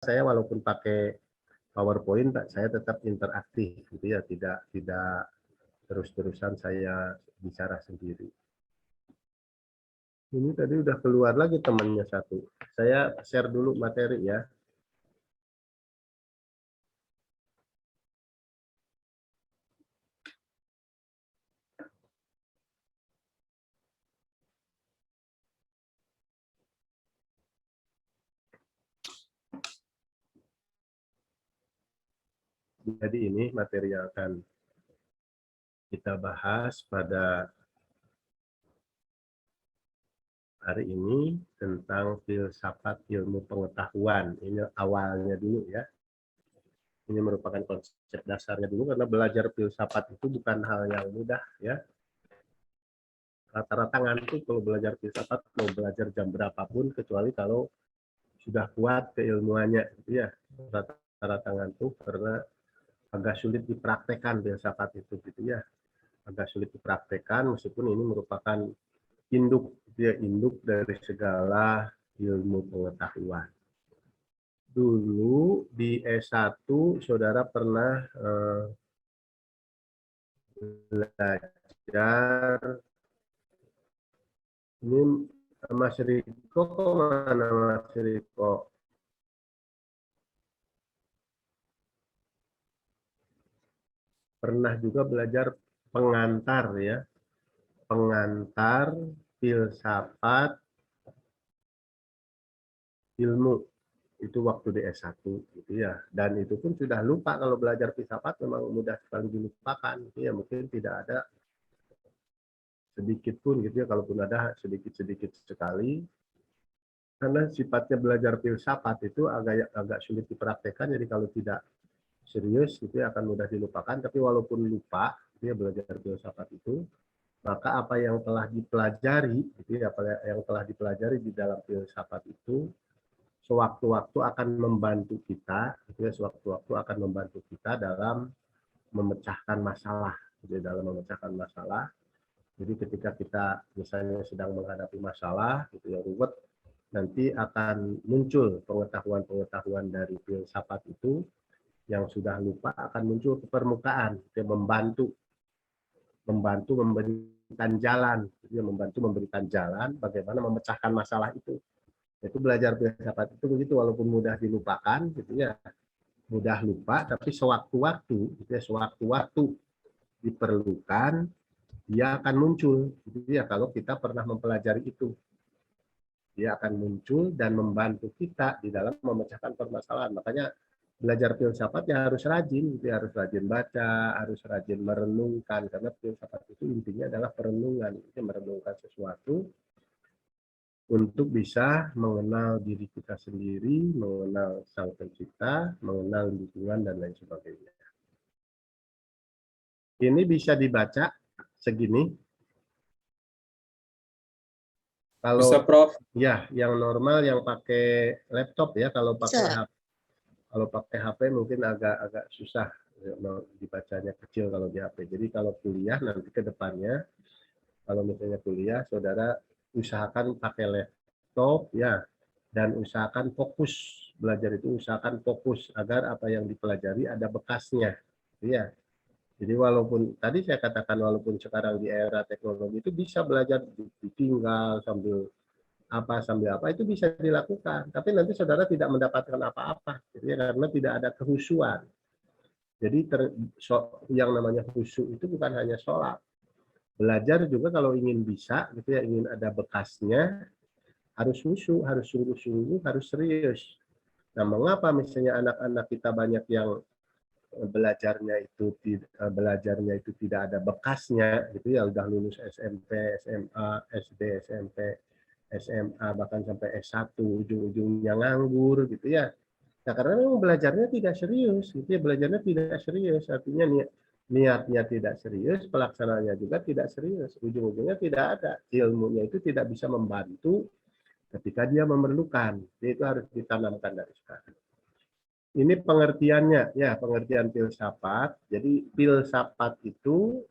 saya walaupun pakai PowerPoint, saya tetap interaktif, gitu ya, tidak terus-terusan saya bicara sendiri. Ini tadi udah keluar lagi temannya satu. Saya share dulu materi ya. Jadi ini materi yang akan kita bahas pada hari ini tentang filsafat ilmu pengetahuan. Ini awalnya dulu ya. Ini merupakan konsep dasarnya dulu karena belajar filsafat itu bukan hal yang mudah ya. Rata-rata ngantuk kalau belajar filsafat, mau belajar jam berapapun kecuali kalau sudah kuat keilmuannya gitu ya. Rata-rata ngantuk karena agak sulit dipraktekkan filsafat itu gitu ya. Agak sulit dipraktekkan meskipun ini merupakan induk gitu ya, induk dari segala ilmu pengetahuan. Dulu di S1 saudara pernah belajar, ini Mas Riko mana Mas Riko? Pernah juga belajar pengantar ya, pengantar filsafat ilmu. Itu waktu di S1 gitu ya. Dan itu pun sudah lupa, kalau belajar filsafat memang mudah sekali dilupakan gitu ya. Mungkin tidak ada sedikit pun gitu ya, kalaupun ada sedikit-sedikit sekali. Karena sifatnya belajar filsafat itu agak sulit dipraktekkan, jadi kalau tidak serius itu akan mudah dilupakan. Tapi walaupun lupa dia belajar filsafat itu, maka apa yang telah dipelajari gitu ya, apa yang telah dipelajari di dalam filsafat itu sewaktu-waktu akan membantu kita, gitu ya, sewaktu-waktu akan membantu kita dalam memecahkan masalah, gitu ya, dalam memecahkan masalah. Jadi ketika kita misalnya sedang menghadapi masalah, gitu ya, ruwet, nanti akan muncul pengetahuan-pengetahuan dari filsafat itu yang sudah lupa akan muncul ke permukaan, gitu ya, membantu memberikan jalan, gitu ya, membantu memberikan jalan bagaimana memecahkan masalah itu. Itu belajar filsafat itu begitu, walaupun mudah dilupakan gitu ya, mudah lupa, tapi sewaktu-waktu gitu ya, sewaktu-waktu diperlukan dia akan muncul gitu ya. Kalau kita pernah mempelajari itu, dia akan muncul dan membantu kita di dalam memecahkan permasalahan. Makanya belajar filsafat ya harus rajin gitu ya, harus rajin baca, harus rajin merenungkan, karena filsafat itu intinya adalah perenungan, itu merenungkan sesuatu untuk bisa mengenal diri kita sendiri, mengenal Sang Pencipta, mengenal lingkungan, dan lain sebagainya. Ini bisa dibaca segini. Kalau bisa, Prof. Ya, yang normal, yang pakai laptop ya, kalau pakai HP mungkin agak susah dibacanya, kecil kalau di HP. Jadi kalau kuliah nanti ke depannya, kalau misalnya kuliah, saudara usahakan pakai laptop ya, dan usahakan fokus belajar itu, usahakan fokus agar apa yang dipelajari ada bekasnya ya. Jadi walaupun tadi saya katakan, walaupun sekarang di era teknologi itu bisa belajar ditinggal sambil apa itu bisa dilakukan, tapi nanti saudara tidak mendapatkan apa-apa ya, karena tidak ada kehusuan. Jadi yang namanya khusyuk itu bukan hanya sholat, belajar juga kalau ingin bisa gitu ya, ingin ada bekasnya, harus khusyuk, harus sungguh-sungguh, harus serius. Nah, mengapa misalnya anak-anak kita banyak yang belajarnya itu tidak ada bekasnya gitu ya, udah lulus SMP, SMA, SD, SMP, SMA, bahkan sampai S1, ujung-ujungnya nganggur gitu ya. Nah, karena memang belajarnya tidak serius gitu ya, belajarnya tidak serius, artinya niatnya tidak serius, pelaksanaannya juga tidak serius, ujung-ujungnya tidak ada, ilmunya itu tidak bisa membantu ketika dia memerlukan. Jadi itu harus ditanamkan dari sekarang. Ini pengertiannya ya, pengertian filsafat. Jadi filsafat itu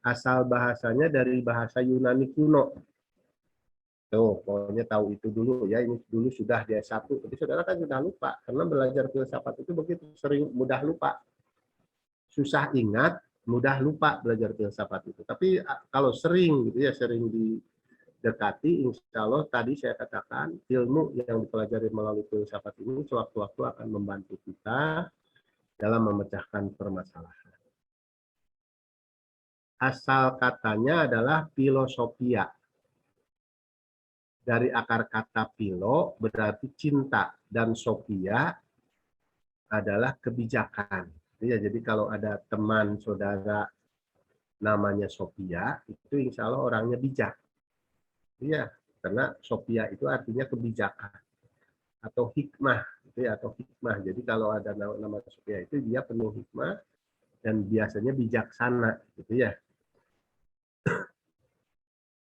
asal bahasanya dari bahasa Yunani kuno. Tuh, pokoknya tahu itu dulu ya. Ini dulu sudah dia satu, tapi saudara kan sudah lupa karena belajar filsafat itu begitu sering mudah lupa, susah ingat, mudah lupa belajar filsafat itu. Tapi kalau sering gitu ya, sering didekati, insya Allah tadi saya katakan ilmu yang dipelajari melalui filsafat ini sewaktu-waktu akan membantu kita dalam memecahkan permasalahan. Asal katanya adalah filosofia. Dari akar kata philo berarti cinta dan sophia adalah kebijakan. Ya, jadi kalau ada teman saudara namanya Sophia, itu insya Allah orangnya bijak. Iya, karena Sophia itu artinya kebijakan atau hikmah, gitu ya, atau hikmah. Jadi kalau ada nama Sophia itu dia penuh hikmah dan biasanya bijaksana, gitu ya.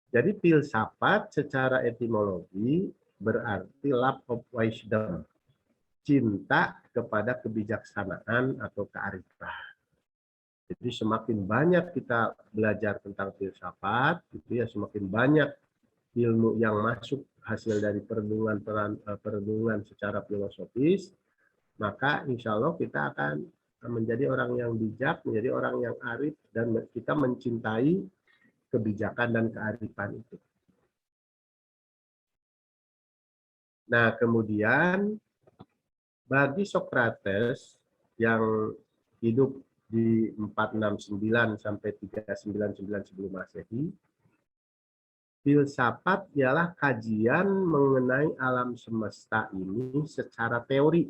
Jadi filsafat secara etimologi berarti love of wisdom, cinta kepada kebijaksanaan atau kearifan. Jadi semakin banyak kita belajar tentang filsafat, gitu ya, semakin banyak ilmu yang masuk hasil dari perenungan secara filosofis, maka insya Allah kita akan menjadi orang yang bijak, menjadi orang yang arif, dan kita mencintai kebijakan dan kearifan itu. Nah, kemudian bagi Socrates yang hidup di 469 sampai 399 sebelum Masehi, filsafat ialah kajian mengenai alam semesta ini secara teori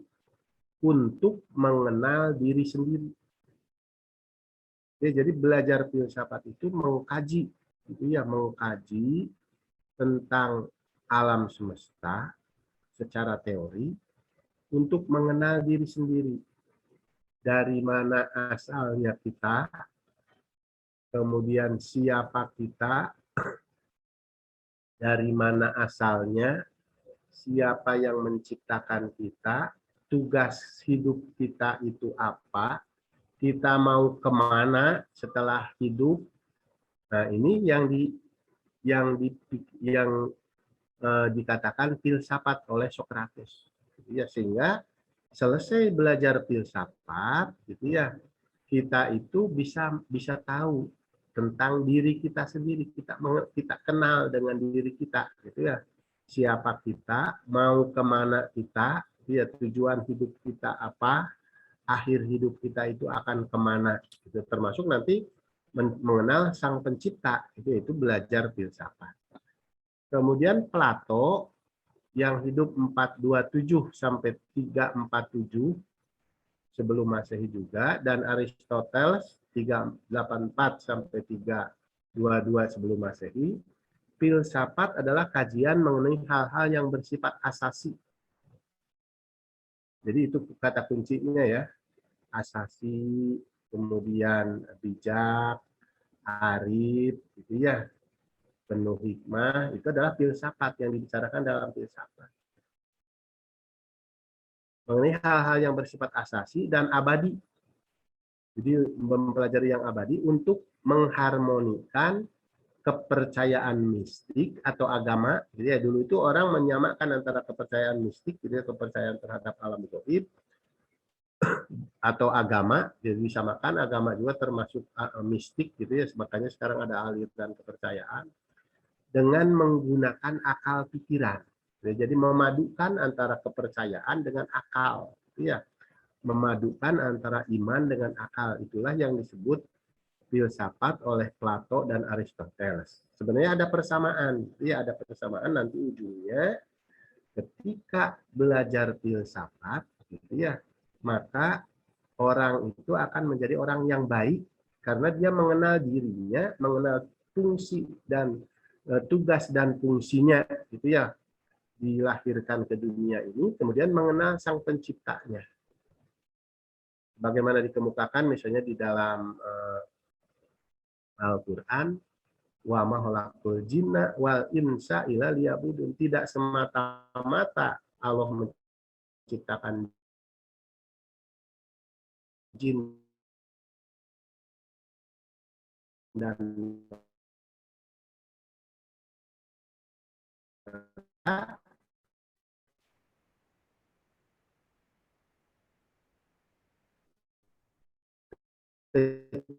untuk mengenal diri sendiri. Ya, jadi belajar filsafat itu mengkaji, gitu ya, mengkaji tentang alam semesta secara teori untuk mengenal diri sendiri. Dari mana asalnya kita, kemudian siapa kita, dari mana asalnya, siapa yang menciptakan kita, tugas hidup kita itu apa, kita mau kemana setelah hidup. Nah, ini yang dikatakan filsafat oleh Socrates. Ya, sehingga selesai belajar filsafat, gitu ya, kita itu bisa tahu tentang diri kita sendiri, kita kenal dengan diri kita, gitu ya, siapa kita, mau kemana kita, ya, tujuan hidup kita apa, akhir hidup kita itu akan kemana, gitu. Termasuk nanti mengenal sang pencipta, itu belajar filsafat. Kemudian Plato yang hidup 427 sampai 347 sebelum Masehi juga, dan Aristoteles 384 sampai 322 sebelum Masehi. Filsafat adalah kajian mengenai hal-hal yang bersifat asasi. Jadi itu kata kuncinya ya, asasi, kemudian bijak, arif, gitu ya, penuh hikmah, itu adalah filsafat yang dibicarakan dalam filsafat. Mengenai hal-hal yang bersifat asasi dan abadi. Jadi mempelajari yang abadi untuk mengharmonikan kepercayaan mistik atau agama. Jadi ya, dulu itu orang menyamakan antara kepercayaan mistik, jadi kepercayaan terhadap alam gaib, atau agama. Jadi disamakan, agama juga termasuk mistik, gitu ya. Makanya sekarang ada aliran kepercayaan dengan menggunakan akal pikiran. Jadi memadukan antara kepercayaan dengan akal, gitu ya. Memadukan antara iman dengan akal. Itulah yang disebut filsafat oleh Plato dan Aristoteles. Sebenarnya ada persamaan, ya, ada persamaan nanti ujungnya ketika belajar filsafat, gitu ya, maka orang itu akan menjadi orang yang baik karena dia mengenal dirinya, mengenal fungsi dan tugas dan fungsinya, gitu ya, dilahirkan ke dunia ini, kemudian mengenal sang penciptanya. Bagaimana dikemukakan misalnya di dalam Al-Quran, wa ma khalaqtul jinna wal insa illa liya'budun. Tidak semata-mata Allah menciptakan jin dan eh,